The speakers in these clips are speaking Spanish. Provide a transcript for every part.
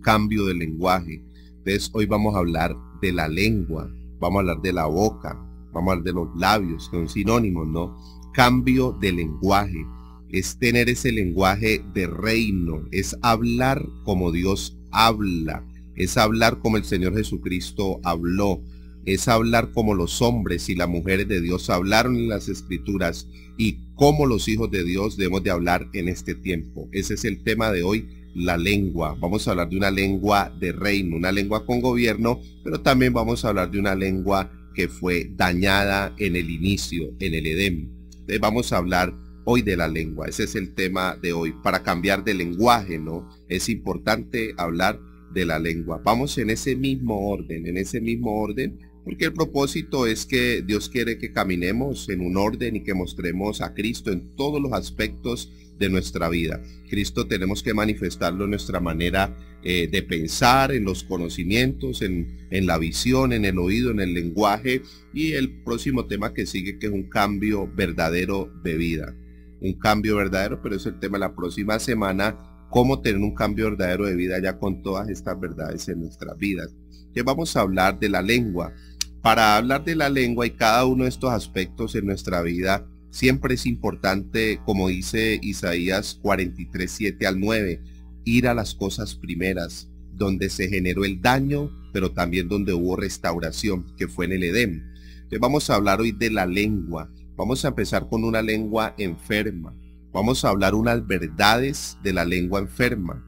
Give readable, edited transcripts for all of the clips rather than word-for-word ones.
cambio de lenguaje. Entonces hoy vamos a hablar de la lengua, vamos a hablar de la boca, vamos a hablar de los labios, que son sinónimos, ¿no? Cambio de lenguaje es tener ese lenguaje de reino, es hablar como Dios habla, es hablar como el Señor Jesucristo habló, es hablar como los hombres y las mujeres de Dios hablaron en las Escrituras y como los hijos de Dios debemos de hablar en este tiempo. Ese es el tema de hoy, la lengua. Vamos a hablar de una lengua de reino, una lengua con gobierno, pero también vamos a hablar de una lengua que fue dañada en el inicio, en el Edén. Entonces vamos a hablar hoy de la lengua. Ese es el tema de hoy. Para cambiar de lenguaje, ¿no? Es importante hablar de la lengua. Vamos en ese mismo orden, porque el propósito es que Dios quiere que caminemos en un orden y que mostremos a Cristo en todos los aspectos de nuestra vida. Cristo tenemos que manifestarlo en nuestra manera de pensar, en los conocimientos, en la visión, en el oído, en el lenguaje, y el próximo tema que sigue, que es un cambio verdadero de vida. Un cambio verdadero, pero es el tema de la próxima semana, cómo tener un cambio verdadero de vida ya con todas estas verdades en nuestras vidas. Que vamos a hablar de la lengua. Para hablar de la lengua y cada uno de estos aspectos en nuestra vida, siempre es importante, como dice Isaías 43, 7 al 9, ir a las cosas primeras, donde se generó el daño, pero también donde hubo restauración, que fue en el Edén. Entonces vamos a hablar hoy de la lengua. Vamos a empezar con una lengua enferma. Vamos a hablar unas verdades de la lengua enferma.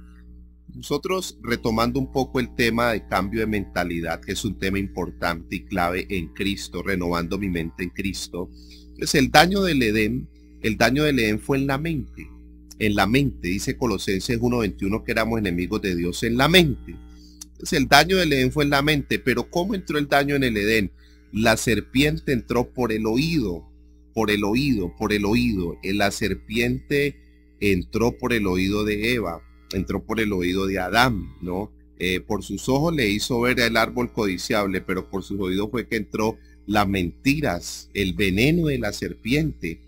Nosotros, retomando un poco el tema de cambio de mentalidad, que es un tema importante y clave en Cristo, renovando mi mente en Cristo. Entonces el daño del Edén fue en la mente. En la mente, dice Colosenses 1:21, que éramos enemigos de Dios en la mente. Entonces el daño del Edén fue en la mente, pero ¿cómo entró el daño en el Edén? La serpiente entró por el oído. La serpiente entró por el oído de Eva, entró por el oído de Adán, ¿no? Por sus ojos le hizo ver el árbol codiciable, pero por sus oídos fue que entró las mentiras, el veneno de la serpiente.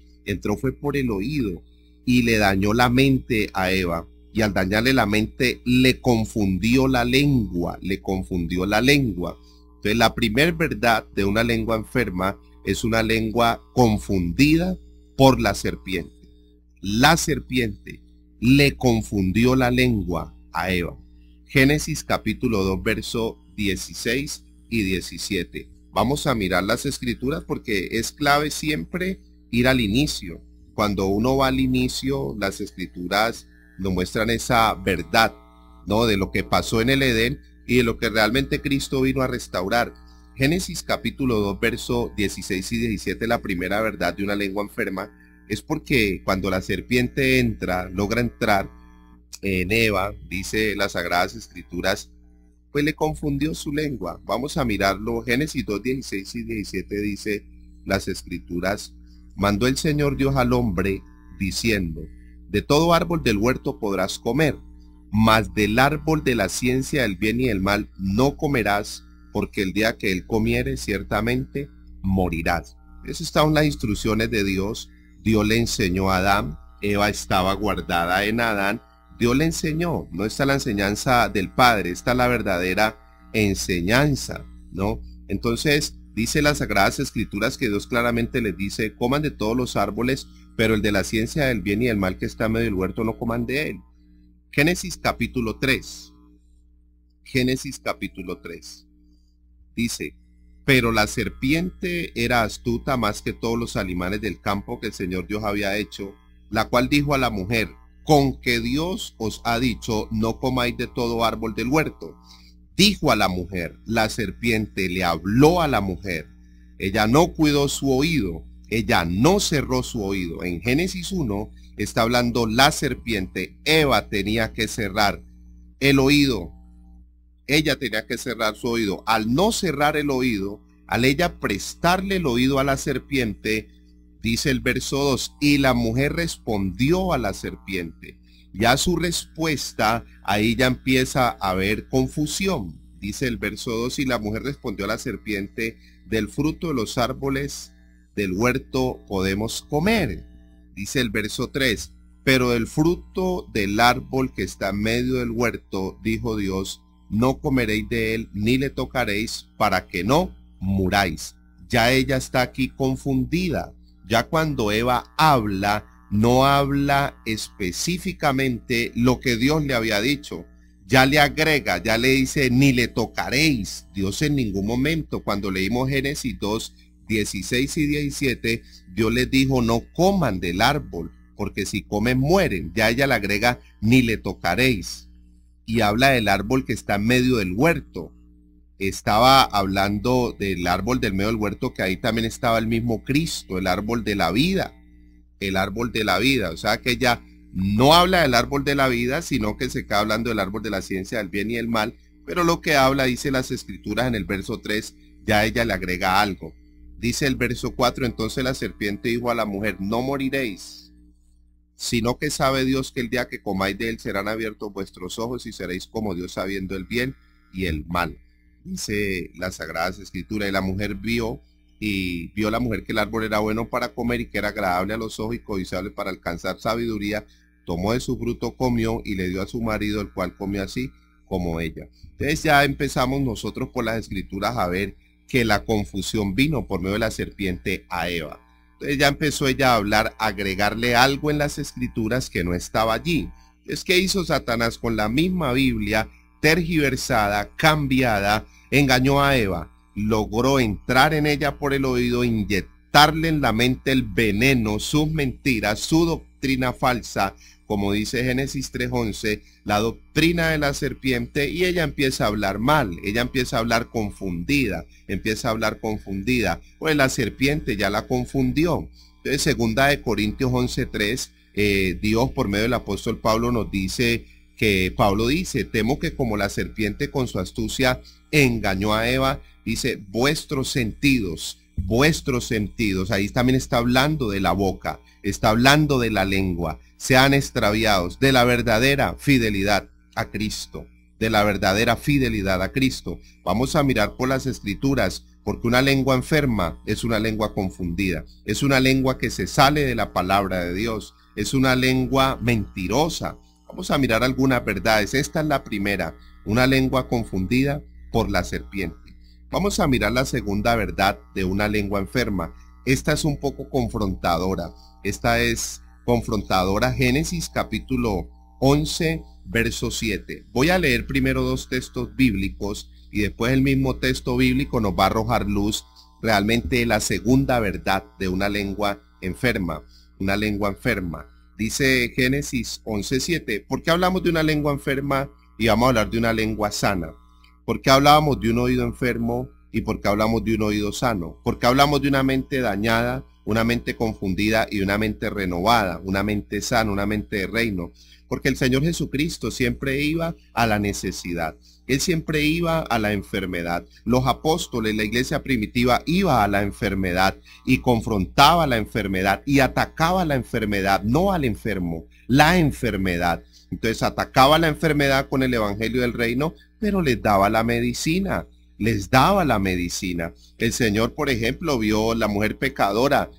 Fue por el oído y le dañó la mente a Eva. Y al dañarle la mente, le confundió la lengua. Entonces la primer verdad de una lengua enferma es una lengua confundida por la serpiente. La serpiente le confundió la lengua a Eva. Génesis capítulo 2, verso 16 y 17. Vamos a mirar las escrituras porque es clave siempre ir al inicio. Cuando uno va al inicio, las escrituras nos muestran esa verdad, ¿no? De lo que pasó en el Edén y de lo que realmente Cristo vino a restaurar. Génesis capítulo 2, verso 16 y 17, la primera verdad de una lengua enferma, es porque cuando la serpiente logra entrar en Eva, dice las Sagradas Escrituras, pues le confundió su lengua. Vamos a mirarlo. Génesis 2, 16 y 17 dice las Escrituras, mandó el Señor Dios al hombre, diciendo, de todo árbol del huerto podrás comer, mas del árbol de la ciencia del bien y del mal no comerás, porque el día que él comiere ciertamente morirás. Eso estaban las instrucciones de Dios. Dios le enseñó a Adán, Eva estaba guardada en Adán, Dios le enseñó, no está la enseñanza del Padre, está la verdadera enseñanza, ¿no? Entonces dice las Sagradas Escrituras que Dios claramente les dice, coman de todos los árboles, pero el de la ciencia del bien y del mal que está en medio del huerto no coman de él. Génesis capítulo 3. Dice, pero la serpiente era astuta más que todos los animales del campo que el Señor Dios había hecho, la cual dijo a la mujer, con que Dios os ha dicho, no comáis de todo árbol del huerto. Dijo a la mujer, la serpiente le habló a la mujer, ella no cuidó su oído, ella no cerró su oído. En Génesis 1 está hablando la serpiente, Eva tenía que cerrar el oído. Ella tenía que cerrar su oído. Al no cerrar el oído, al ella prestarle el oído a la serpiente, dice el verso 2, y la mujer respondió a la serpiente. Ya su respuesta, ahí ya empieza a haber confusión. Dice el verso 2, y la mujer respondió a la serpiente, del fruto de los árboles del huerto podemos comer. Dice el verso 3, Pero del fruto del árbol que está en medio del huerto, dijo Dios, no comeréis de él ni le tocaréis para que no muráis. Ya ella está aquí confundida. Ya cuando Eva habla, no habla específicamente lo que Dios le había dicho. Ya le agrega, ya le dice, ni le tocaréis. Dios en ningún momento, cuando leímos Génesis 2, 16 y 17, Dios les dijo, no coman del árbol, porque si comen mueren. Ya ella le agrega, ni le tocaréis. Y habla del árbol que está en medio del huerto. Estaba hablando del árbol del medio del huerto, que ahí también estaba el mismo Cristo, el árbol de la vida. El árbol de la vida. O sea que ella no habla del árbol de la vida, sino que se queda hablando del árbol de la ciencia del bien y el mal. Pero lo que habla, dice las escrituras en el verso 3, ya ella le agrega algo. Dice el verso 4, entonces la serpiente dijo a la mujer, no moriréis, sino que sabe Dios que el día que comáis de él serán abiertos vuestros ojos y seréis como Dios sabiendo el bien y el mal. Dice las sagradas escrituras, y la mujer vio la mujer que el árbol era bueno para comer y que era agradable a los ojos y codiciable para alcanzar sabiduría, tomó de su fruto, comió y le dio a su marido, el cual comió así como ella. Entonces ya empezamos nosotros por las escrituras a ver que la confusión vino por medio de la serpiente a Eva. Entonces ya empezó ella a hablar, a agregarle algo en las escrituras que no estaba allí. Es que hizo Satanás con la misma Biblia, tergiversada, cambiada, engañó a Eva, logró entrar en ella por el oído, inyectarle en la mente el veneno, sus mentiras, su doctrina falsa, como dice Génesis 3:11, la doctrina de la serpiente, y ella empieza a hablar mal, ella empieza a hablar confundida, pues la serpiente ya la confundió. Entonces, segunda de Corintios 11:3, Dios por medio del apóstol Pablo nos dice que Pablo dice, temo que como la serpiente con su astucia engañó a Eva, dice, vuestros sentidos, ahí también está hablando de la boca, está hablando de la lengua, sean extraviados de la verdadera fidelidad a Cristo, Vamos a mirar por las escrituras, porque una lengua enferma es una lengua confundida, es una lengua que se sale de la palabra de Dios, es una lengua mentirosa. Vamos a mirar algunas verdades. Esta es la primera, una lengua confundida por la serpiente. Vamos a mirar la segunda verdad de una lengua enferma. Esta es un poco confrontadora. Génesis capítulo 11, verso 7. Voy a leer primero dos textos bíblicos y después el mismo texto bíblico nos va a arrojar luz realmente la segunda verdad de una lengua enferma. Dice Génesis 11:7, ¿por qué hablamos de una lengua enferma y vamos a hablar de una lengua sana? ¿Por qué hablábamos de un oído enfermo y por qué hablamos de un oído sano? ¿Por qué hablamos de una mente dañada, una mente confundida y una mente renovada, una mente sana, una mente de reino? Porque el Señor Jesucristo siempre iba a la necesidad. Él siempre iba a la enfermedad. Los apóstoles, la iglesia primitiva, iba a la enfermedad y confrontaba la enfermedad y atacaba la enfermedad, no al enfermo, la enfermedad. Entonces atacaba la enfermedad con el evangelio del reino, pero les daba la medicina. El Señor, por ejemplo, vio la mujer pecadora,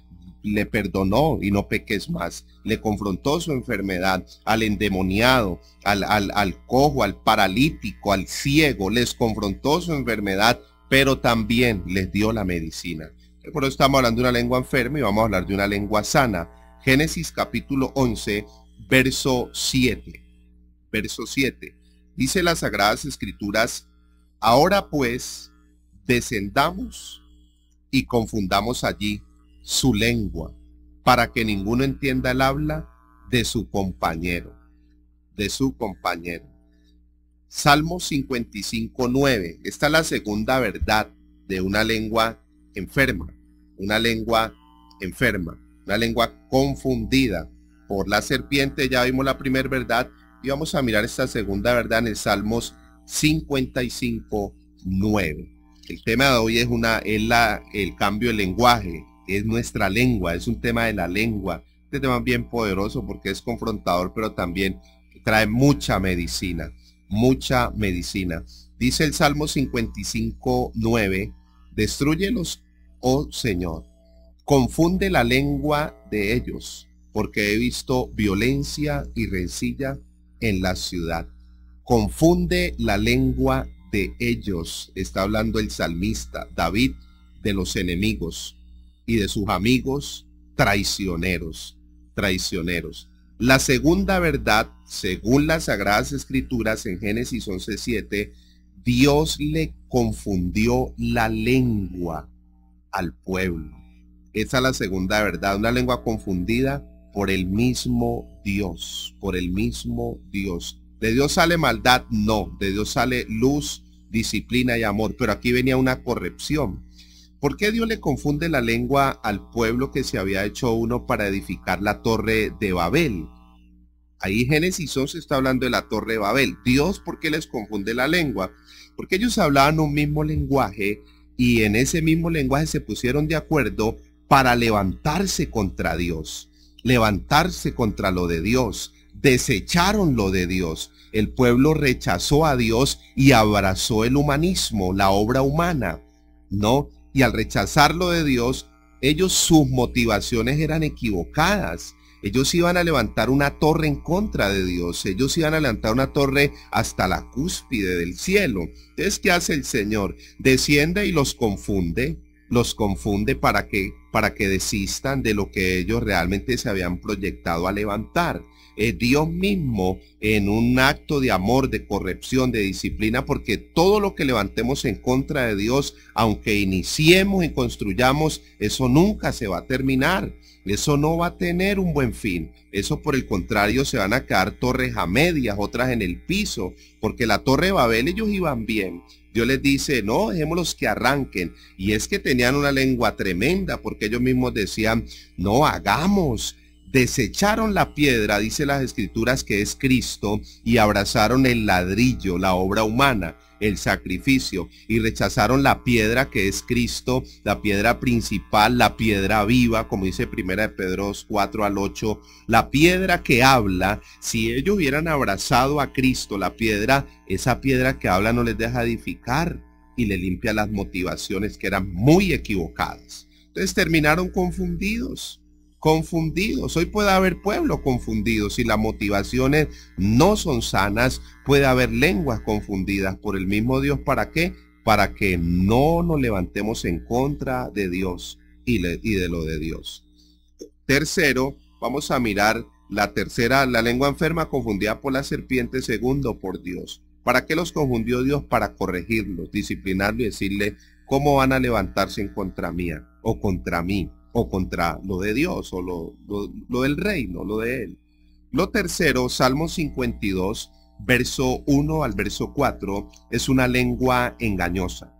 le perdonó y no peques más. Le confrontó su enfermedad al endemoniado, al cojo, al paralítico, al ciego. Les confrontó su enfermedad, pero también les dio la medicina. Por eso estamos hablando de una lengua enferma y vamos a hablar de una lengua sana. Génesis capítulo 11, verso 7. Dice las sagradas escrituras, ahora pues descendamos y confundamos allí su lengua, para que ninguno entienda el habla de su compañero. Salmo 55:9. Esta es la segunda verdad de una lengua enferma, una lengua confundida por la serpiente. Ya vimos la primera verdad y vamos a mirar esta segunda verdad en el Salmos 55:9. El tema de hoy es el cambio de lenguaje. Es nuestra lengua, es un tema de la lengua. Este tema es bien poderoso porque es confrontador, pero también trae mucha medicina. Dice el Salmo 55:9, destrúyelos, oh Señor, confunde la lengua de ellos, porque he visto violencia y rencilla en la ciudad. Confunde la lengua de ellos, está hablando el salmista David, de los enemigos y de sus amigos traicioneros. La segunda verdad, según las Sagradas Escrituras en Génesis 11:7, Dios le confundió la lengua al pueblo. Esa es la segunda verdad, una lengua confundida por el mismo Dios, ¿De Dios sale maldad? No, de Dios sale luz, disciplina y amor, pero aquí venía una corrección. ¿Por qué Dios le confunde la lengua al pueblo que se había hecho uno para edificar la torre de Babel? Ahí Génesis 11 está hablando de la torre de Babel. Dios, ¿por qué les confunde la lengua? Porque ellos hablaban un mismo lenguaje y en ese mismo lenguaje se pusieron de acuerdo para levantarse contra Dios, levantarse contra lo de Dios. Desecharon lo de Dios. El pueblo rechazó a Dios y abrazó el humanismo, la obra humana, ¿no? Y al rechazar lo de Dios, sus motivaciones eran equivocadas. Ellos iban a levantar una torre en contra de Dios. Ellos iban a levantar una torre hasta la cúspide del cielo. Entonces, ¿qué hace el Señor? Desciende y los confunde para que desistan de lo que ellos realmente se habían proyectado a levantar. Dios mismo, en un acto de amor, de corrección, de disciplina, porque todo lo que levantemos en contra de Dios, aunque iniciemos y construyamos, eso nunca se va a terminar. Eso no va a tener un buen fin. Eso, por el contrario, se van a quedar torres a medias, otras en el piso, porque la torre de Babel ellos iban bien. Dios les dice, no, dejémoslos que arranquen. Y es que tenían una lengua tremenda, porque ellos mismos decían, no, hagamos. Desecharon la piedra, dice las Escrituras, que es Cristo, y abrazaron el ladrillo, la obra humana, el sacrificio, y rechazaron la piedra que es Cristo, la piedra principal, la piedra viva, como dice 1 de Pedro 4-8, la piedra que habla. Si ellos hubieran abrazado a Cristo, la piedra, esa piedra que habla no les deja edificar y le limpia las motivaciones que eran muy equivocadas. Entonces terminaron confundidos. Hoy puede haber pueblo confundido. Si las motivaciones no son sanas, puede haber lenguas confundidas por el mismo Dios. ¿Para qué? Para que no nos levantemos en contra de Dios y de lo de Dios. Tercero, vamos a mirar la tercera, la lengua enferma confundida por la serpiente. Segundo, por Dios. ¿Para qué los confundió Dios? Para corregirlos, disciplinarlos y decirle cómo van a levantarse en contra mía o contra mí, o contra lo de Dios, o lo del reino, lo de Él. Lo tercero, Salmo 52, verso 1 al verso 4, es una lengua engañosa.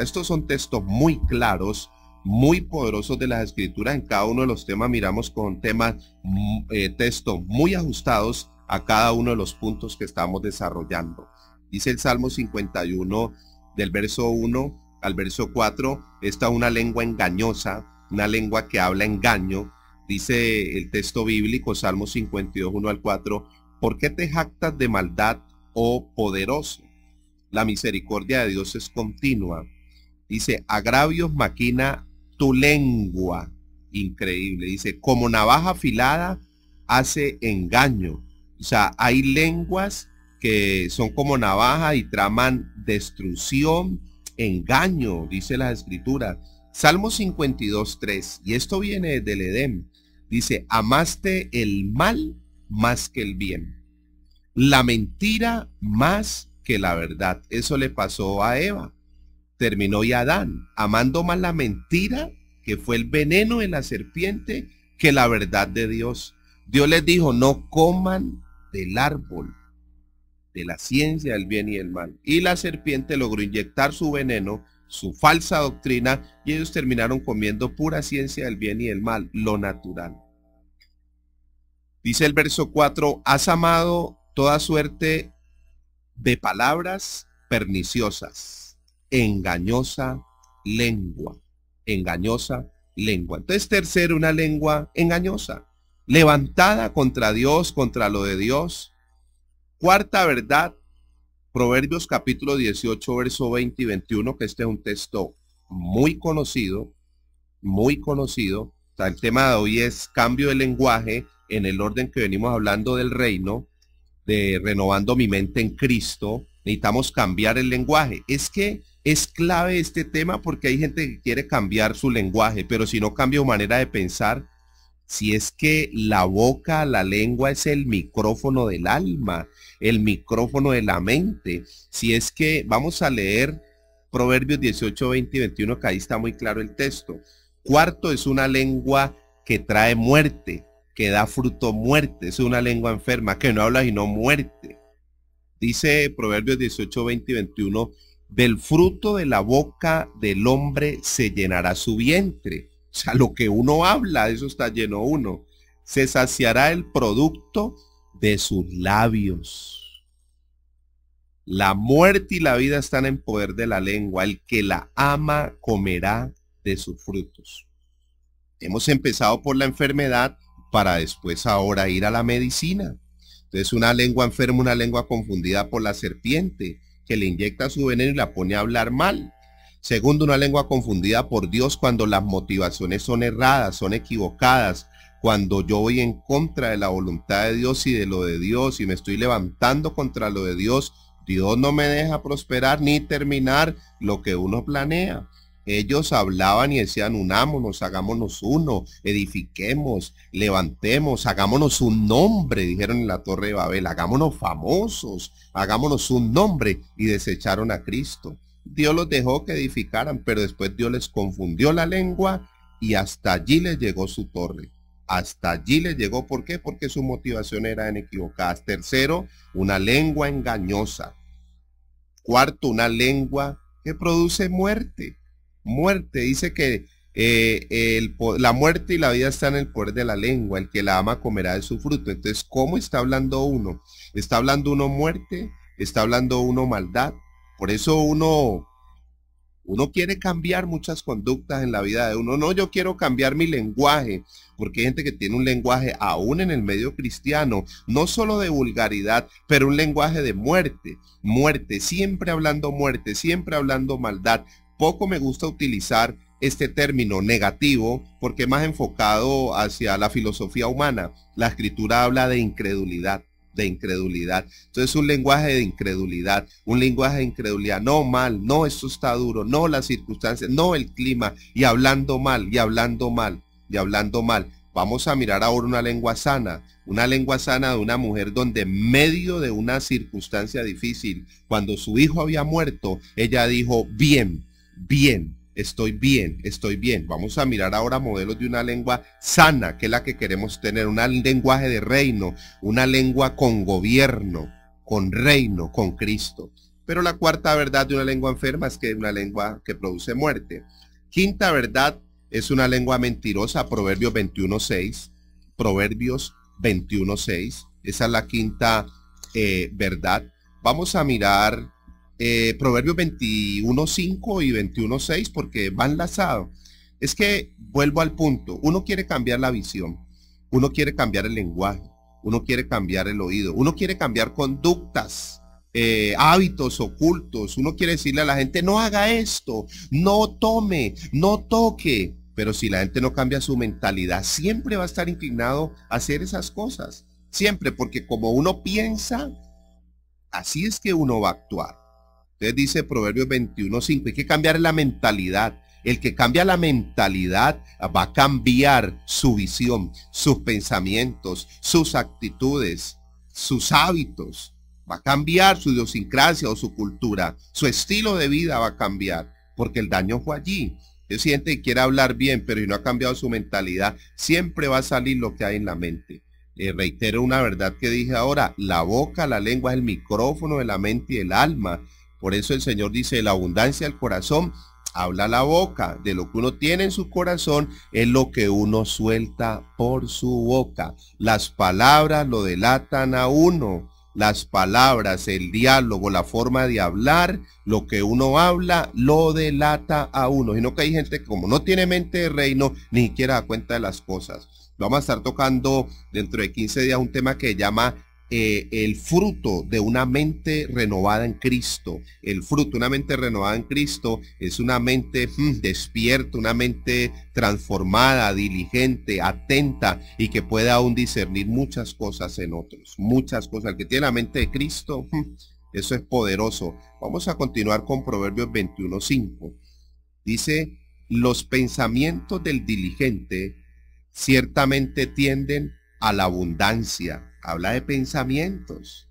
Estos son textos muy claros, muy poderosos de las Escrituras. En cada uno de los temas miramos con textos muy ajustados a cada uno de los puntos que estamos desarrollando. Dice el Salmo 51, del verso 1 al verso 4, esta es una lengua engañosa, una lengua que habla engaño. Dice el texto bíblico, Salmo 52, 1 al 4, ¿por qué te jactas de maldad, oh poderoso? La misericordia de Dios es continua. Dice, agravios maquina tu lengua. Increíble. Dice, como navaja afilada hace engaño. O sea, hay lenguas que son como navaja y traman destrucción, engaño, dice las Escrituras. Salmo 52, 3, y esto viene del Edén. Dice, amaste el mal más que el bien, la mentira más que la verdad. Eso le pasó a Eva. Terminó y Adán amando más la mentira, que fue el veneno de la serpiente, que la verdad de Dios. Dios les dijo, no coman del árbol de la ciencia del bien y el mal. Y la serpiente logró inyectar su veneno, su falsa doctrina, y ellos terminaron comiendo pura ciencia del bien y el mal, lo natural. Dice el verso 4, has amado toda suerte de palabras perniciosas, engañosa lengua. Entonces, tercero, una lengua engañosa, levantada contra Dios, contra lo de Dios. Cuarta verdad, Proverbios capítulo 18, verso 20 y 21, que este es un texto muy conocido, O sea, el tema de hoy es cambio de lenguaje en el orden que venimos hablando del reino, de renovando mi mente en Cristo. Necesitamos cambiar el lenguaje. Es que es clave este tema porque hay gente que quiere cambiar su lenguaje, pero si no cambia su manera de pensar, si es que la boca, la lengua es el micrófono del alma, el micrófono de la mente. Si es que vamos a leer Proverbios 18, 20 y 21, que ahí está muy claro el texto. Cuarto, es una lengua que trae muerte, que da fruto muerte. Es una lengua enferma, que no habla sino muerte. Dice Proverbios 18, 20 y 21, del fruto de la boca del hombre se llenará su vientre. O sea, lo que uno habla, eso está lleno uno. Se saciará el producto de sus labios. La muerte y la vida están en poder de la lengua. El que la ama comerá de sus frutos. Hemos empezado por la enfermedad para después ahora ir a la medicina. Entonces, una lengua enferma, una lengua confundida por la serpiente, que le inyecta su veneno y la pone a hablar mal. Segundo, una lengua confundida por Dios cuando las motivaciones son erradas, son equivocadas. Cuando yo voy en contra de la voluntad de Dios y de lo de Dios y me estoy levantando contra lo de Dios, Dios no me deja prosperar ni terminar lo que uno planea. Ellos hablaban y decían, unámonos, hagámonos uno, edifiquemos, levantemos, hagámonos un nombre, dijeron en la Torre de Babel, hagámonos famosos, hagámonos un nombre, y desecharon a Cristo. Dios los dejó que edificaran, pero después Dios les confundió la lengua y hasta allí les llegó su torre. Hasta allí les llegó, ¿por qué? Porque su motivación era equivocada. Tercero, una lengua engañosa. Cuarto, una lengua que produce muerte. Muerte, dice que la muerte y la vida están en el poder de la lengua. El que la ama comerá de su fruto. Entonces, ¿cómo está hablando uno? ¿Está hablando uno muerte? ¿Está hablando uno maldad? Por eso uno quiere cambiar muchas conductas en la vida de uno. No, yo quiero cambiar mi lenguaje, porque hay gente que tiene un lenguaje aún en el medio cristiano, no solo de vulgaridad, pero un lenguaje de muerte. Muerte, siempre hablando muerte, siempre hablando maldad. Poco me gusta utilizar este término negativo porque es más enfocado hacia la filosofía humana. La escritura habla de incredulidad. Entonces un lenguaje de incredulidad, no mal, no esto está duro, no las circunstancias, no el clima, y hablando mal. Vamos a mirar ahora una lengua sana de una mujer donde en medio de una circunstancia difícil, cuando su hijo había muerto, ella dijo, bien, estoy bien. Vamos a mirar ahora modelos de una lengua sana, que es la que queremos tener, un lenguaje de reino, una lengua con gobierno, con reino, con Cristo. Pero la cuarta verdad de una lengua enferma es que es una lengua que produce muerte. Quinta verdad es una lengua mentirosa, Proverbios 21:6. Proverbios 21:6. Esa es la quinta verdad. Vamos a mirar Proverbios 21:5 y 21:6 porque va enlazado. Es que vuelvo al punto, uno quiere cambiar la visión, uno quiere cambiar el lenguaje, uno quiere cambiar el oído, uno quiere cambiar conductas, hábitos ocultos, uno quiere decirle a la gente, no haga esto, no tome, no toque, pero si la gente no cambia su mentalidad, siempre va a estar inclinado a hacer esas cosas, siempre, porque como uno piensa, así es que uno va a actuar. Entonces dice Proverbios 21:5, hay que cambiar la mentalidad. El que cambia la mentalidad va a cambiar su visión, sus pensamientos, sus actitudes, sus hábitos. Va a cambiar su idiosincrasia o su cultura. Su estilo de vida va a cambiar porque el daño fue allí. Es gente que quiere hablar bien, pero si no ha cambiado su mentalidad, siempre va a salir lo que hay en la mente. Reitero una verdad que dije ahora, la boca, la lengua es el micrófono de la mente y el alma. Por eso el Señor dice, la abundancia del corazón habla la boca. De lo que uno tiene en su corazón es lo que uno suelta por su boca. Las palabras lo delatan a uno. Las palabras, el diálogo, la forma de hablar, lo que uno habla, lo delata a uno. Sino que hay gente que como no tiene mente de reino, ni siquiera da cuenta de las cosas. Vamos a estar tocando dentro de 15 días un tema que se llama el fruto de una mente renovada en Cristo. El fruto, una mente renovada en Cristo, es una mente despierta, una mente transformada, diligente, atenta y que puede aún discernir muchas cosas en otros. Muchas cosas. El que tiene la mente de Cristo, eso es poderoso. Vamos a continuar con Proverbios 21:5. Dice, los pensamientos del diligente ciertamente tienden a la abundancia. Habla de pensamientos.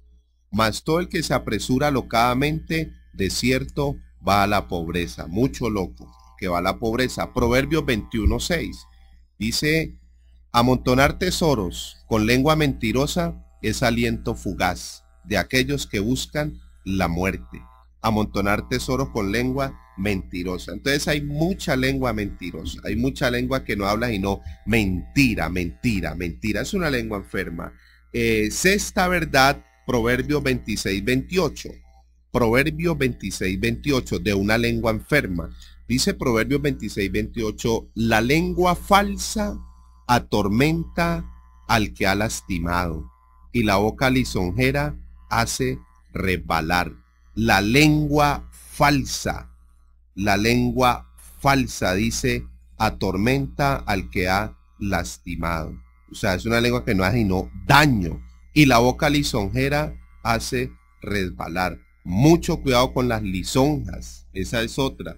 Mas todo el que se apresura alocadamente, de cierto va a la pobreza. Mucho loco que va a la pobreza. Proverbios 21:6. Dice, amontonar tesoros con lengua mentirosa es aliento fugaz de aquellos que buscan la muerte. Amontonar tesoros con lengua mentirosa. Entonces hay mucha lengua mentirosa. Hay mucha lengua que no habla y no mentira, mentira, mentira. Es una lengua enferma. Sexta verdad, Proverbios 26:28. Proverbios 26:28 de una lengua enferma. Dice Proverbios 26:28, la lengua falsa atormenta al que ha lastimado y la boca lisonjera hace resbalar. La lengua falsa dice, atormenta al que ha lastimado. O sea, es una lengua que no hace sino daño. Y la boca lisonjera hace resbalar. Mucho cuidado con las lisonjas. Esa es otra.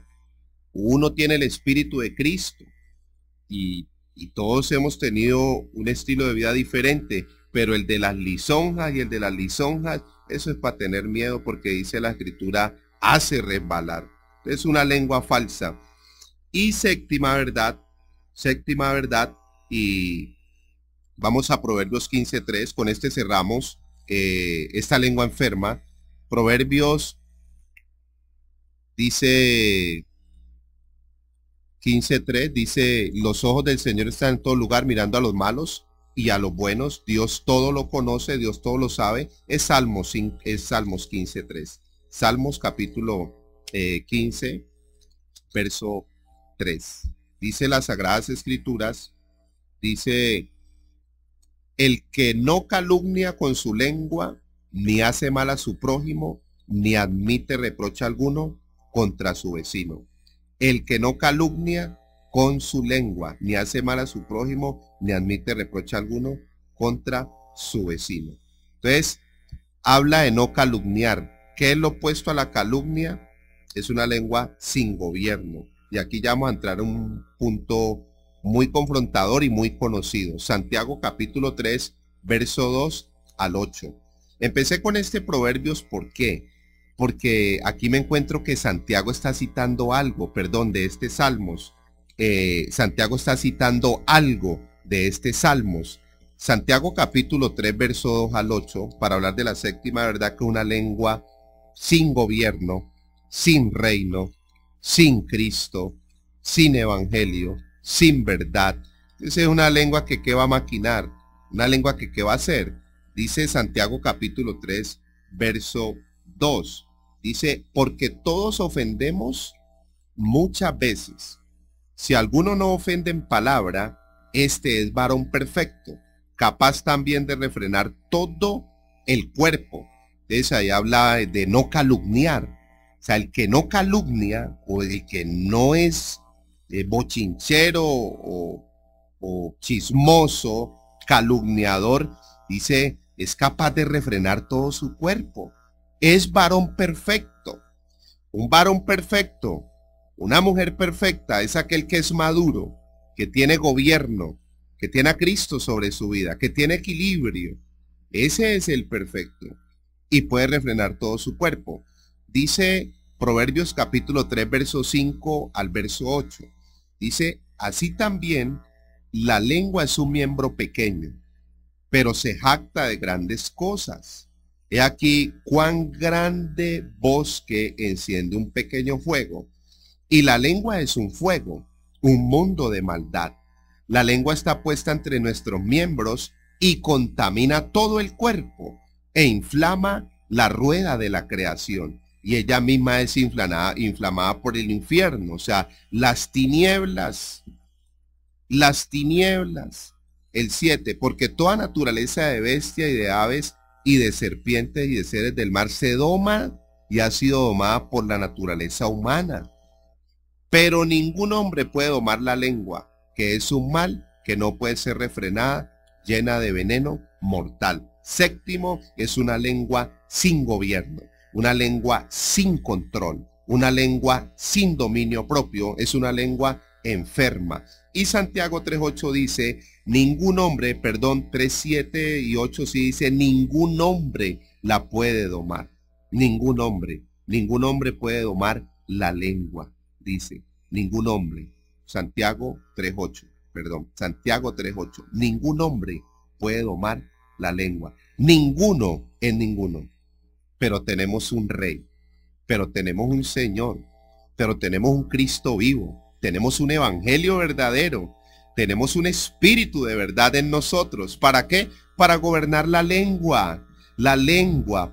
Uno tiene el Espíritu de Cristo. Y todos hemos tenido un estilo de vida diferente. Pero el de las lisonjas y el de las lisonjas, eso es para tener miedo, porque dice la Escritura, hace resbalar. Es una lengua falsa. Y séptima verdad, y vamos a Proverbios 15:3, con este cerramos esta lengua enferma. Proverbios dice 15:3, dice, los ojos del Señor están en todo lugar mirando a los malos y a los buenos. Dios todo lo conoce, Dios todo lo sabe. Es Salmos 15:3. Salmos capítulo 15, verso 3. Dice las Sagradas Escrituras, dice, el que no calumnia con su lengua, ni hace mal a su prójimo, ni admite reproche alguno contra su vecino. El que no calumnia con su lengua, ni hace mal a su prójimo, ni admite reproche alguno contra su vecino. Entonces, habla de no calumniar. ¿Qué es lo opuesto a la calumnia? Es una lengua sin gobierno. Y aquí ya vamos a entrar en un punto muy confrontador y muy conocido. Santiago capítulo 3, verso 2 al 8. Empecé con este Proverbios, ¿por qué? Porque aquí me encuentro que Santiago está citando algo, de este Salmos. Santiago está citando algo de este Salmos. Santiago capítulo 3, verso 2 al 8, para hablar de la séptima verdad, que una lengua sin gobierno, sin reino, sin Cristo, sin evangelio, sin verdad. Esa es una lengua que ¿qué va a maquinar? Una lengua que ¿qué va a hacer? Dice Santiago capítulo 3, verso 2. Dice, porque todos ofendemos muchas veces. Si alguno no ofende en palabra, este es varón perfecto, capaz también de refrenar todo el cuerpo. Entonces ahí habla de no calumniar. O sea, el que no calumnia, o el que no es bochinchero o chismoso, calumniador, dice, es capaz de refrenar todo su cuerpo. Es varón perfecto. Un varón perfecto, una mujer perfecta, es aquel que es maduro, que tiene gobierno, que tiene a Cristo sobre su vida, que tiene equilibrio. Ese es el perfecto. Y puede refrenar todo su cuerpo. Dice Proverbios capítulo 3, verso 5 al verso 8. Dice, así también la lengua es un miembro pequeño, pero se jacta de grandes cosas. He aquí cuán grande bosque enciende un pequeño fuego. Y la lengua es un fuego, un mundo de maldad. La lengua está puesta entre nuestros miembros y contamina todo el cuerpo e inflama la rueda de la creación. Y ella misma es inflamada por el infierno. O sea, las tinieblas. El 7, porque toda naturaleza de bestia y de aves y de serpientes y de seres del mar se doma y ha sido domada por la naturaleza humana. Pero ningún hombre puede domar la lengua, que es un mal que no puede ser refrenada, llena de veneno mortal. Séptimo, es una lengua sin gobierno, una lengua sin control, una lengua sin dominio propio, es una lengua enferma. Y Santiago 3:8 dice, ningún hombre, 3:7 y 8 sí dice, ningún hombre la puede domar. Ningún hombre puede domar la lengua, dice, ningún hombre. Santiago 3:8, ningún hombre puede domar la lengua. Ninguno es ninguno. Pero tenemos un rey, pero tenemos un Señor, pero tenemos un Cristo vivo, tenemos un evangelio verdadero, tenemos un espíritu de verdad en nosotros. ¿Para qué? Para gobernar la lengua.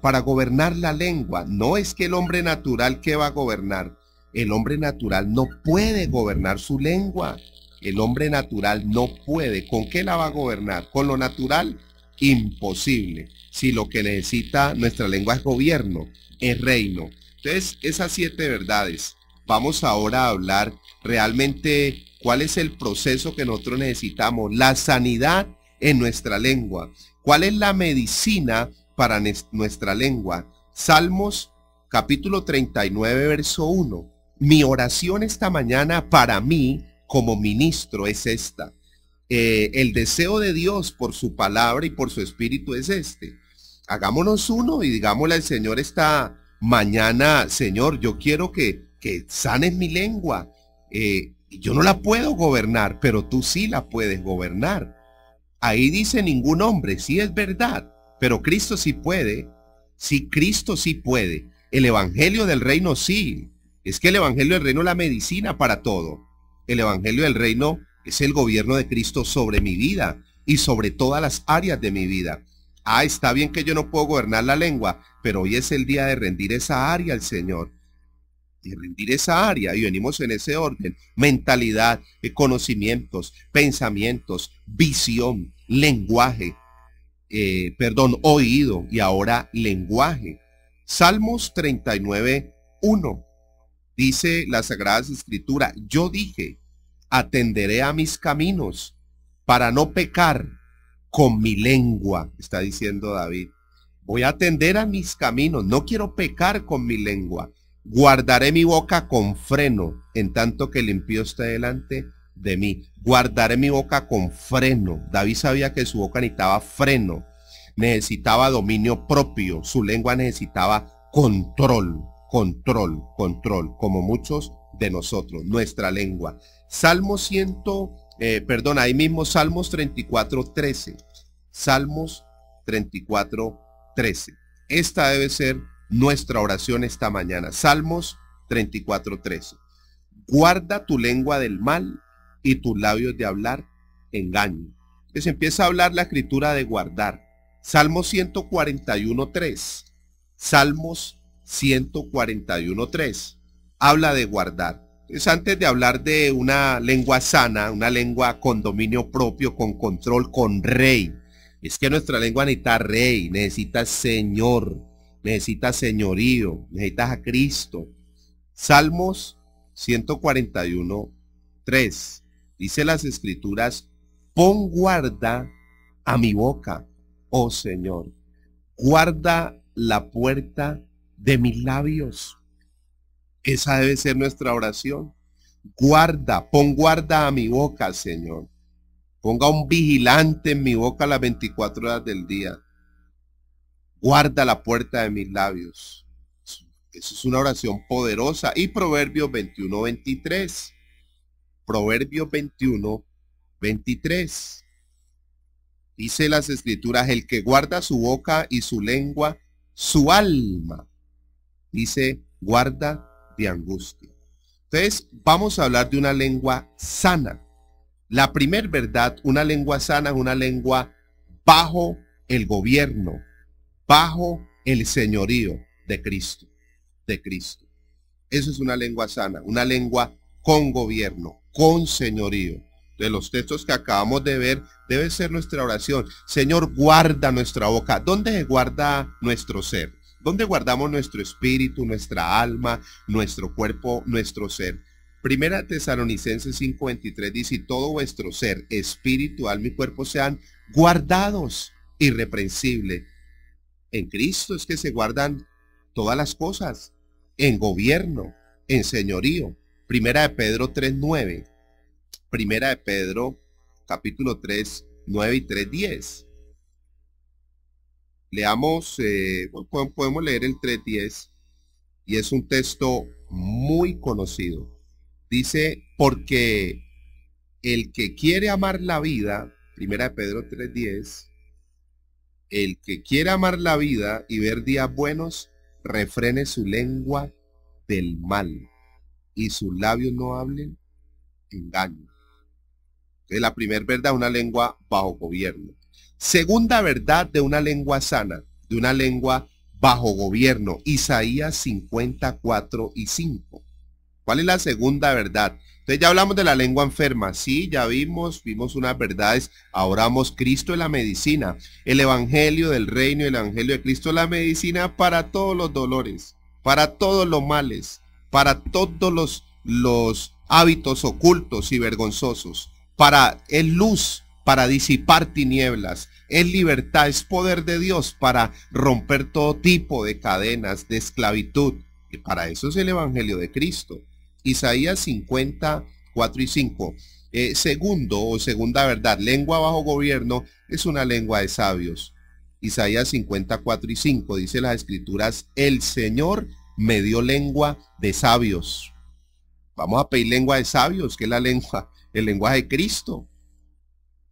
Para gobernar la lengua. No es que el hombre natural que va a gobernar. El hombre natural no puede gobernar su lengua. El hombre natural no puede. ¿Con qué la va a gobernar? ¿Con lo natural? Imposible. Si lo que necesita nuestra lengua es gobierno, es reino. Entonces, esas 7 verdades. Vamos ahora a hablar realmente cuál es el proceso que nosotros necesitamos. La sanidad en nuestra lengua. ¿Cuál es la medicina para nuestra lengua? Salmos capítulo 39, verso 1. Mi oración esta mañana para mí como ministro es esta. El deseo de Dios por su palabra y por su espíritu es este. Hagámonos uno y digámosle al Señor esta mañana, Señor, yo quiero que sanes mi lengua. Yo no la puedo gobernar, pero tú sí la puedes gobernar. Ahí dice ningún hombre, sí es verdad, pero Cristo sí puede. Sí, Cristo sí puede. El evangelio del reino sí. Es que el evangelio del reino es la medicina para todo. El evangelio del reino es el gobierno de Cristo sobre mi vida y sobre todas las áreas de mi vida. Está bien que yo no puedo gobernar la lengua, pero hoy es el día de rendir esa área al Señor. De rendir esa área y venimos en ese orden. Mentalidad, conocimientos, pensamientos, visión, lenguaje, oído y ahora lenguaje. Salmos 39:1 dice la Sagrada Escritura, yo dije, atenderé a mis caminos para no pecar con mi lengua, está diciendo David. Voy a atender a mis caminos, no quiero pecar con mi lengua. Guardaré mi boca con freno, en tanto que el impío esté delante de mí. Guardaré mi boca con freno. David sabía que su boca necesitaba freno, necesitaba dominio propio, su lengua necesitaba control, como muchos de nosotros, nuestra lengua. Salmos 34:13. Salmos 34:13. Esta debe ser nuestra oración esta mañana. Salmos 34:13. Guarda tu lengua del mal y tus labios de hablar engaño. Entonces empieza a hablar la escritura de guardar. Salmos 141:3. Salmos 141:3. Habla de guardar. Entonces, antes de hablar de una lengua sana, una lengua con dominio propio, con control, con rey, es que nuestra lengua necesita rey, necesita señor, necesita señorío, necesitas a Cristo. Salmos 141:3. Dice las escrituras, pon guarda a mi boca, oh Señor. Guarda la puerta de mis labios. Esa debe ser nuestra oración. Pon guarda a mi boca, Señor. Ponga un vigilante en mi boca las 24 horas del día. Guarda la puerta de mis labios. Eso es una oración poderosa. Y Proverbios 21:23. Proverbios 21:23. Dice las escrituras, el que guarda su boca y su lengua, su alma, dice, guarda de angustia. Entonces, vamos a hablar de una lengua sana. La primer verdad, una lengua sana es una lengua bajo el gobierno, bajo el señorío de Cristo, Eso es una lengua sana, una lengua con gobierno, con señorío. De los textos que acabamos de ver, debe ser nuestra oración. Señor, guarda nuestra boca. ¿Dónde se guarda nuestro ser? ¿Dónde guardamos nuestro espíritu, nuestra alma, nuestro cuerpo, nuestro ser? Primera Tesalonicenses 5:23 dice, y todo vuestro ser, espíritu, alma y cuerpo sean guardados irreprensible. En Cristo es que se guardan todas las cosas, en gobierno, en señorío. Primera de Pedro 3:9. Primera de Pedro, capítulo 3, 9 y 3:10. Leamos, podemos leer el 3:10 y es un texto muy conocido. Dice, porque el que quiere amar la vida, Primera de Pedro 3:10, el que quiere amar la vida y ver días buenos, refrene su lengua del mal y sus labios no hablen engaño. Entonces, la primera verdad, una lengua bajo gobierno. Segunda verdad de una lengua sana, de una lengua bajo gobierno, Isaías 54:5. ¿Cuál es la segunda verdad? Entonces ya hablamos de la lengua enferma, sí, ya vimos unas verdades. Ahora vamos, Cristo es la medicina, el evangelio del reino, el evangelio de Cristo es la medicina para todos los dolores, para todos los males, para todos los hábitos ocultos y vergonzosos. Es luz para disipar tinieblas, es libertad, es poder de Dios para romper todo tipo de cadenas de esclavitud. Y para eso es el evangelio de Cristo. Isaías 54:5. Segunda verdad, lengua bajo gobierno es una lengua de sabios. Isaías 54:5 dice las escrituras, el Señor me dio lengua de sabios. Vamos a pedir lengua de sabios, que es el lenguaje de Cristo.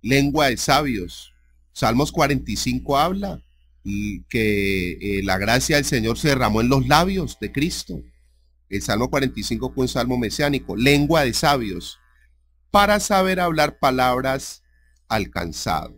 Lengua de sabios. Salmos 45 habla y que la gracia del Señor se derramó en los labios de Cristo. El Salmo 45 fue un salmo mesiánico. Lengua de sabios, para saber hablar palabras al cansado.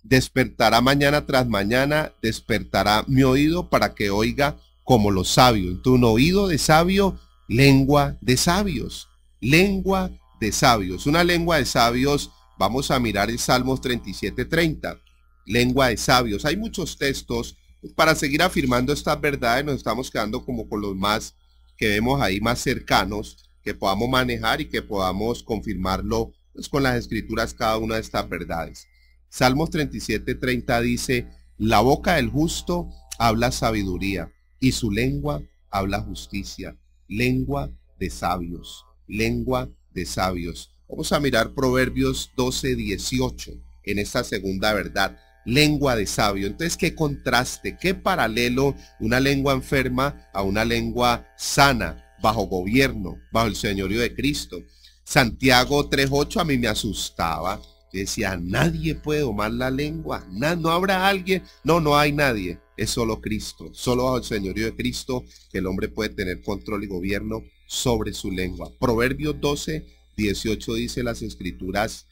Despertará mañana tras mañana, despertará mi oído para que oiga como los sabios. Entonces, un oído de sabio, lengua de sabios. Lengua de sabios. Una lengua de sabios, vamos a mirar el Salmos 37:30. Lengua de sabios. Hay muchos textos. Para seguir afirmando estas verdades nos estamos quedando como con los más que vemos ahí más cercanos, que podamos manejar y que podamos confirmarlo pues, con las escrituras cada una de estas verdades. Salmos 37:30 dice, la boca del justo habla sabiduría y su lengua habla justicia. Lengua de sabios, lengua de sabios. Vamos a mirar Proverbios 12:18 en esta segunda verdad. Lengua de sabio. Entonces, qué contraste, qué paralelo, una lengua enferma a una lengua sana, bajo gobierno, bajo el señorío de Cristo. Santiago 3:8 a mí me asustaba. Decía, nadie puede domar la lengua, no habrá alguien, no hay nadie, es solo Cristo, solo bajo el señorío de Cristo que el hombre puede tener control y gobierno sobre su lengua. Proverbios 12:18 dice las escrituras,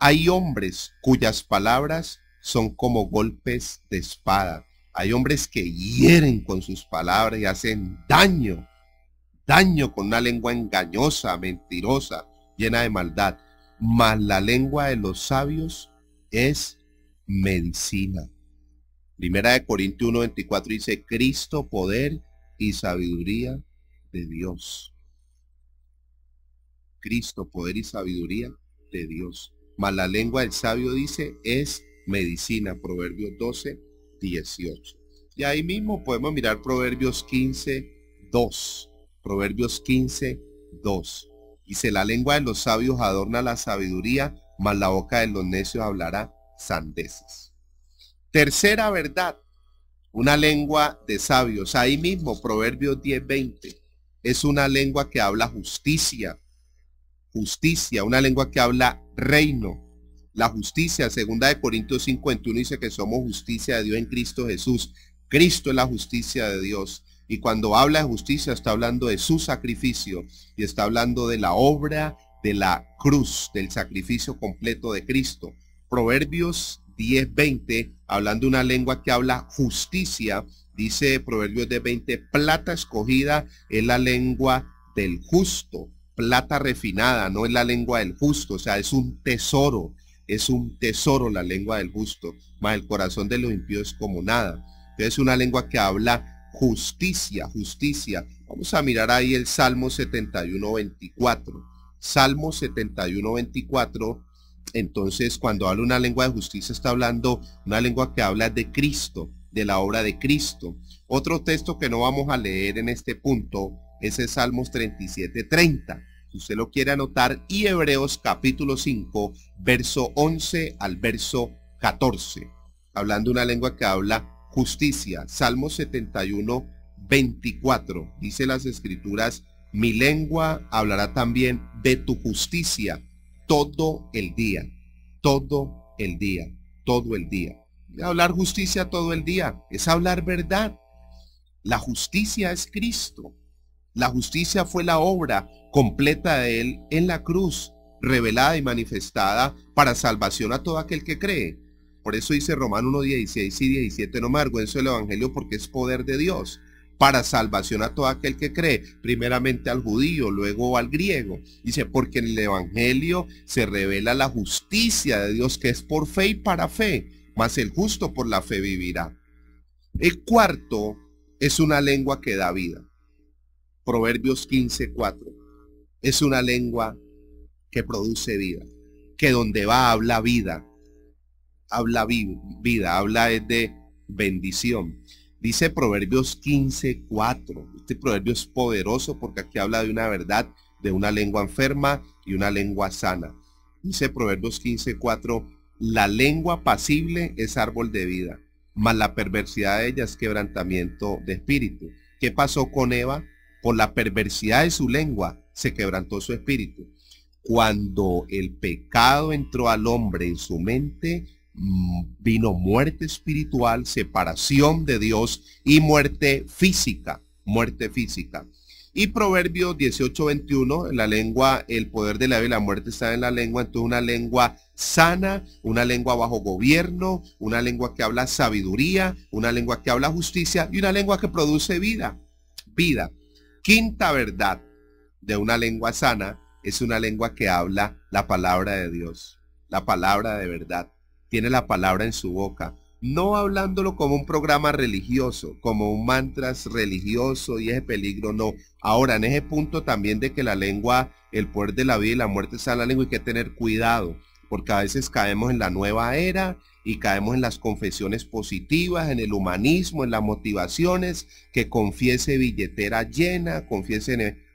hay hombres cuyas palabras son como golpes de espada. Hay hombres que hieren con sus palabras y hacen daño con una lengua engañosa, mentirosa, llena de maldad. Mas la lengua de los sabios es medicina. Primera de Corintios 1:24 dice, Cristo, poder y sabiduría de Dios. Cristo, poder y sabiduría de Dios. Mas la lengua del sabio dice, es medicina. Proverbios 12:18. Y ahí mismo podemos mirar Proverbios 15:2. Proverbios 15:2. Dice, la lengua de los sabios adorna la sabiduría, mas la boca de los necios hablará sandeces. Tercera verdad, una lengua de sabios. Ahí mismo, Proverbios 10:20. Es una lengua que habla justicia. Justicia, una lengua que habla reino. La justicia, segunda de Corintios 5:21 dice que somos justicia de Dios en Cristo Jesús. Cristo es la justicia de Dios. Y cuando habla de justicia está hablando de su sacrificio y está hablando de la obra de la cruz, del sacrificio completo de Cristo. Proverbios 10:20, hablando de una lengua que habla justicia, dice Proverbios 10:20, plata escogida es la lengua del justo. plata refinada, no es la lengua del justo, o sea, es un tesoro la lengua del justo, mas el corazón de los impíos es como nada. Entonces es una lengua que habla justicia. Vamos a mirar ahí el Salmo 71:24. Salmo 71:24. Entonces, cuando habla una lengua de justicia, está hablando una lengua que habla de Cristo, de la obra de Cristo. Otro texto que no vamos a leer en este punto es el Salmos 37:30. Si usted lo quiere anotar, y Hebreos capítulo 5, verso 11 al verso 14. Hablando una lengua que habla justicia. Salmos 71:24. Dice las escrituras: mi lengua hablará también de tu justicia todo el día, todo el día, todo el día. Hablar justicia todo el día es hablar verdad. La justicia es Cristo. La justicia fue la obra completa de Él en la cruz, revelada y manifestada para salvación a todo aquel que cree. Por eso dice Romanos 1:16 y 17, no me avergüenzo del evangelio porque es poder de Dios, para salvación a todo aquel que cree, primeramente al judío, luego al griego. Dice, porque en el evangelio se revela la justicia de Dios, que es por fe y para fe, mas el justo por la fe vivirá. El cuarto es una lengua que da vida. Proverbios 15:4. Es una lengua que produce vida, que donde va habla vida, habla vida, habla es de bendición. Dice Proverbios 15:4. Este proverbio es poderoso porque aquí habla de una verdad, de una lengua enferma y una lengua sana. Dice Proverbios 15:4, la lengua pasible es árbol de vida, mas la perversidad de ella es quebrantamiento de espíritu. ¿Qué pasó con Eva? Por la perversidad de su lengua se quebrantó su espíritu. Cuando el pecado entró al hombre en su mente, vino muerte espiritual, separación de Dios y muerte física, Y Proverbios 18:21, la lengua, el poder de la vida y la muerte está en la lengua. Entonces una lengua sana, una lengua bajo gobierno, una lengua que habla sabiduría, una lengua que habla justicia y una lengua que produce vida. Quinta verdad de una lengua sana es una lengua que habla la palabra de Dios, la palabra de verdad. Tiene la palabra en su boca, no hablándolo como un programa religioso, como un mantras religioso y ese peligro, no. Ahora, en ese punto también de que la lengua, el poder de la vida y la muerte está en la lengua, hay que tener cuidado, porque a veces caemos en la nueva era y caemos en las confesiones positivas, en el humanismo, en las motivaciones, que confiese billetera llena,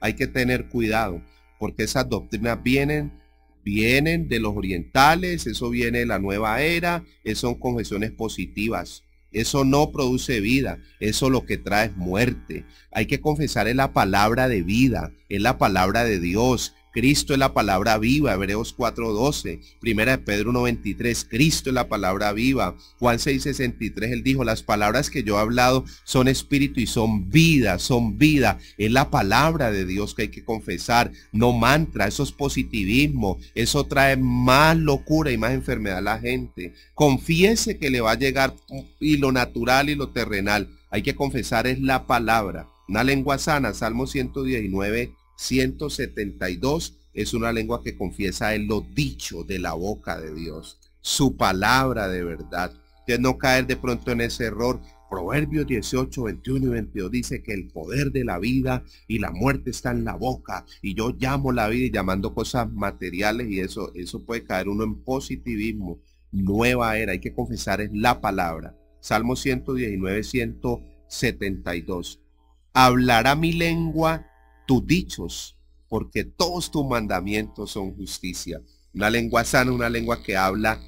hay que tener cuidado, porque esas doctrinas vienen de los orientales, eso viene de la nueva era, eso son confesiones positivas. Eso no produce vida, eso lo que trae es muerte. Hay que confesar en la palabra de vida, es la palabra de Dios. Cristo es la palabra viva, Hebreos 4:12, Primera de Pedro 1:23, Cristo es la palabra viva. Juan 6:63, él dijo, las palabras que yo he hablado son espíritu y son vida, es la palabra de Dios que hay que confesar, no mantra, eso es positivismo, eso trae más locura y más enfermedad a la gente. Confiese que le va a llegar y lo natural y lo terrenal, hay que confesar es la palabra. Una lengua sana, Salmo 119:172, es una lengua que confiesa en lo dicho de la boca de Dios, su palabra de verdad. Que no caer de pronto en ese error. Proverbios 18:21 y 22 dice que el poder de la vida y la muerte está en la boca, y yo llamo la vida y llamando cosas materiales, y eso puede caer uno en positivismo. Nueva era, hay que confesar es la palabra. Salmo 119:172. Hablará mi lengua tus dichos, porque todos tus mandamientos son justicia. Una lengua sana, una lengua que habla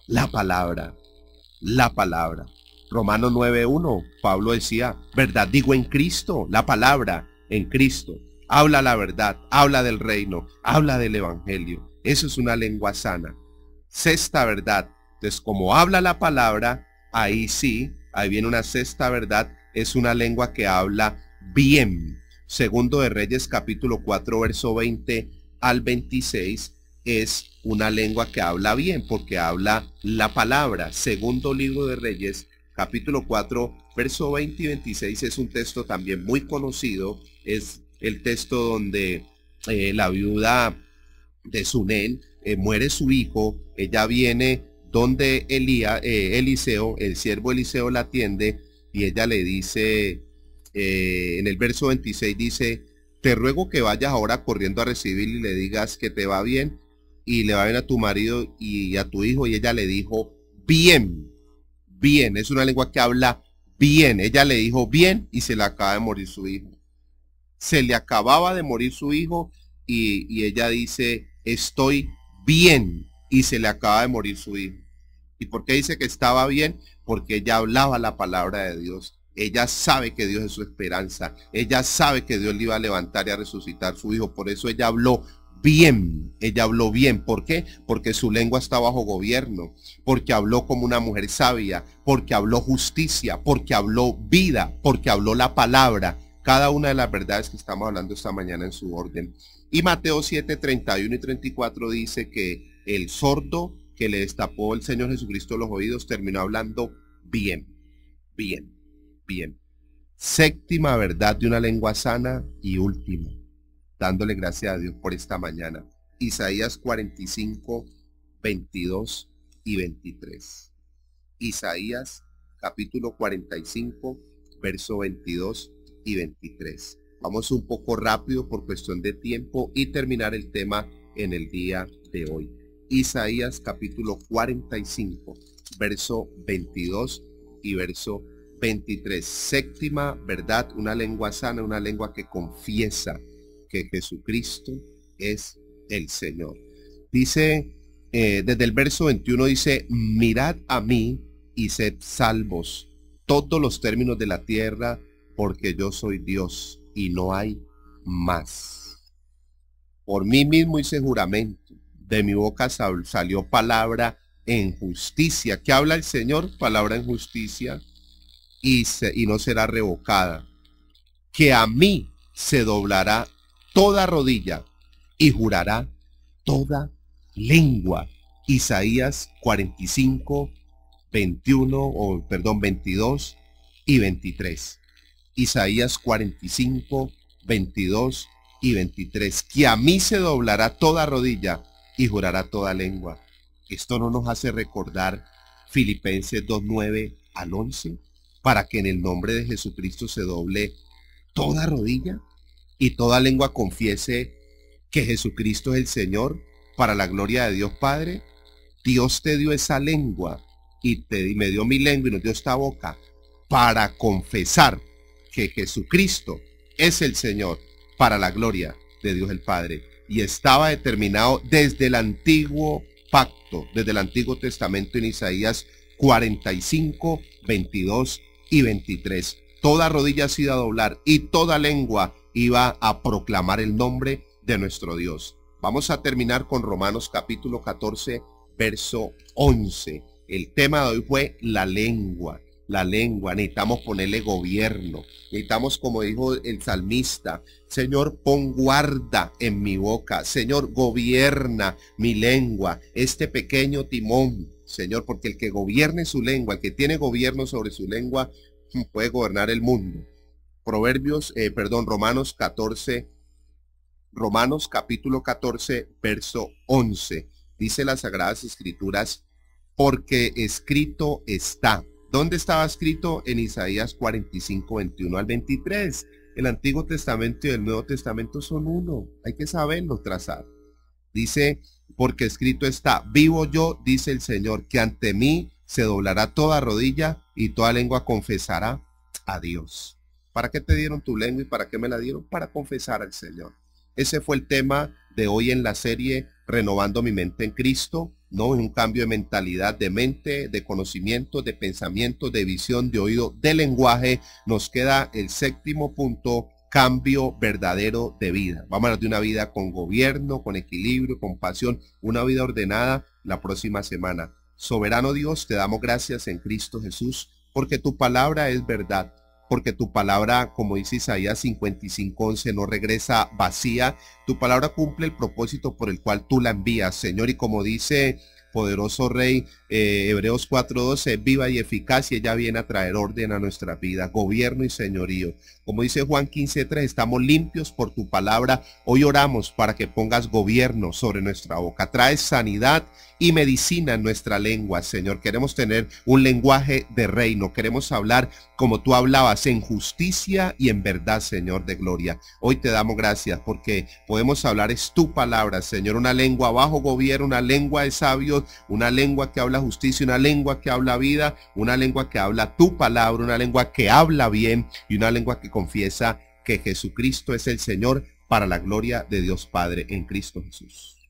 la palabra, la palabra. Romanos 9:1, Pablo decía, verdad digo en Cristo, la palabra en Cristo. Habla la verdad, habla del reino, habla del evangelio. Eso es una lengua sana. Sexta verdad, entonces como habla la palabra, ahí sí, ahí viene una sexta verdad, es una lengua que habla bien. Segundo de Reyes capítulo 4 verso 20 al 26 es una lengua que habla bien porque habla la palabra. Segundo libro de Reyes capítulo 4 verso 20 y 26 es un texto también muy conocido, es el texto donde la viuda de Sunén, muere su hijo, ella viene donde Eliseo, el siervo Eliseo la atiende y ella le dice, en el verso 26 dice, te ruego que vayas ahora corriendo a recibir y le digas que te va bien y le va bien a tu marido y a tu hijo. Y ella le dijo, bien, bien, es una lengua que habla bien. Ella le dijo bien y se le acaba de morir su hijo. Se le acababa de morir su hijo y ella dice, estoy bien, y se le acaba de morir su hijo. ¿Y por qué dice que estaba bien? Porque ella hablaba la palabra de Dios. Ella sabe que Dios es su esperanza. Ella sabe que Dios le iba a levantar y a resucitar su hijo. Por eso ella habló bien. Ella habló bien. ¿Por qué? Porque su lengua está bajo gobierno. Porque habló como una mujer sabia. Porque habló justicia. Porque habló vida. Porque habló la palabra. Cada una de las verdades que estamos hablando esta mañana en su orden. Y Mateo 7, 31 y 34 dice que el sordo que le destapó el Señor Jesucristo los oídos terminó hablando bien, bien, bien. Séptima verdad de una lengua sana y última, dándole gracias a Dios por esta mañana. Isaías 45, 22 y 23. Isaías capítulo 45, verso 22 y 23. Vamos un poco rápido por cuestión de tiempo y terminar el tema en el día de hoy. Isaías capítulo 45, verso 22 y verso 23. Séptima verdad, una lengua sana, una lengua que confiesa que Jesucristo es el Señor. Dice, desde el verso 21 dice, mirad a mí y sed salvos todos los términos de la tierra, porque yo soy Dios y no hay más. Por mí mismo hice juramento, de mi boca salió palabra en justicia. ¿Qué habla el Señor? Palabra en justicia y no será revocada. Que a mí se doblará toda rodilla y jurará toda lengua. Isaías 45, 22 y 23. Isaías 45, 22 y 23. Que a mí se doblará toda rodilla y jurará toda lengua. Esto no nos hace recordar Filipenses 2:9 al 11, para que en el nombre de Jesucristo se doble toda rodilla y toda lengua confiese que Jesucristo es el Señor, para la gloria de Dios Padre. Dios te dio esa lengua y me dio mi lengua y nos dio esta boca para confesar que Jesucristo es el Señor, para la gloria de Dios el Padre. Y estaba determinado desde el antiguo pacto, desde el Antiguo Testamento, en Isaías 45, 22 y 23. Toda rodilla se iba a doblar y toda lengua iba a proclamar el nombre de nuestro Dios. Vamos a terminar con Romanos capítulo 14, verso 11. El tema de hoy fue la lengua. La lengua, necesitamos ponerle gobierno. Necesitamos, como dijo el salmista, Señor, pon guarda en mi boca. Señor, gobierna mi lengua, este pequeño timón, Señor, porque el que gobierne su lengua, el que tiene gobierno sobre su lengua, puede gobernar el mundo. Romanos capítulo 14, verso 11. Dice las Sagradas Escrituras, porque escrito está. ¿Dónde estaba escrito? En Isaías 45, 21 al 23. El Antiguo Testamento y el Nuevo Testamento son uno. Hay que saberlo trazar. Dice, porque escrito está, vivo yo, dice el Señor, que ante mí se doblará toda rodilla y toda lengua confesará a Dios. ¿Para qué te dieron tu lengua y para qué me la dieron? Para confesar al Señor. Ese fue el tema de hoy en la serie Renovando mi mente en Cristo. No, es un cambio de mentalidad, de mente, de conocimiento, de pensamiento, de visión, de oído, de lenguaje. Nos queda el séptimo punto, cambio verdadero de vida. Vamos a hablar de una vida con gobierno, con equilibrio, con pasión, una vida ordenada la próxima semana. Soberano Dios, te damos gracias en Cristo Jesús, porque tu palabra es verdad. Porque tu palabra, como dice Isaías 55:11, no regresa vacía. Tu palabra cumple el propósito por el cual tú la envías, Señor. Y como dice poderoso Rey, Hebreos 4:12, viva y eficaz, y ella viene a traer orden a nuestra vida, gobierno y señorío. Como dice Juan 15:3, estamos limpios por tu palabra. Hoy oramos para que pongas gobierno sobre nuestra boca. Traes sanidad y medicina en nuestra lengua, Señor. Queremos tener un lenguaje de reino. Queremos hablar como tú hablabas, en justicia y en verdad, Señor de gloria. Hoy te damos gracias porque podemos hablar, es tu palabra, Señor. Una lengua bajo gobierno, una lengua de sabios, una lengua que habla justicia, una lengua que habla vida, una lengua que habla tu palabra, una lengua que habla bien y una lengua que confiesa que Jesucristo es el Señor, para la gloria de Dios Padre en Cristo Jesús.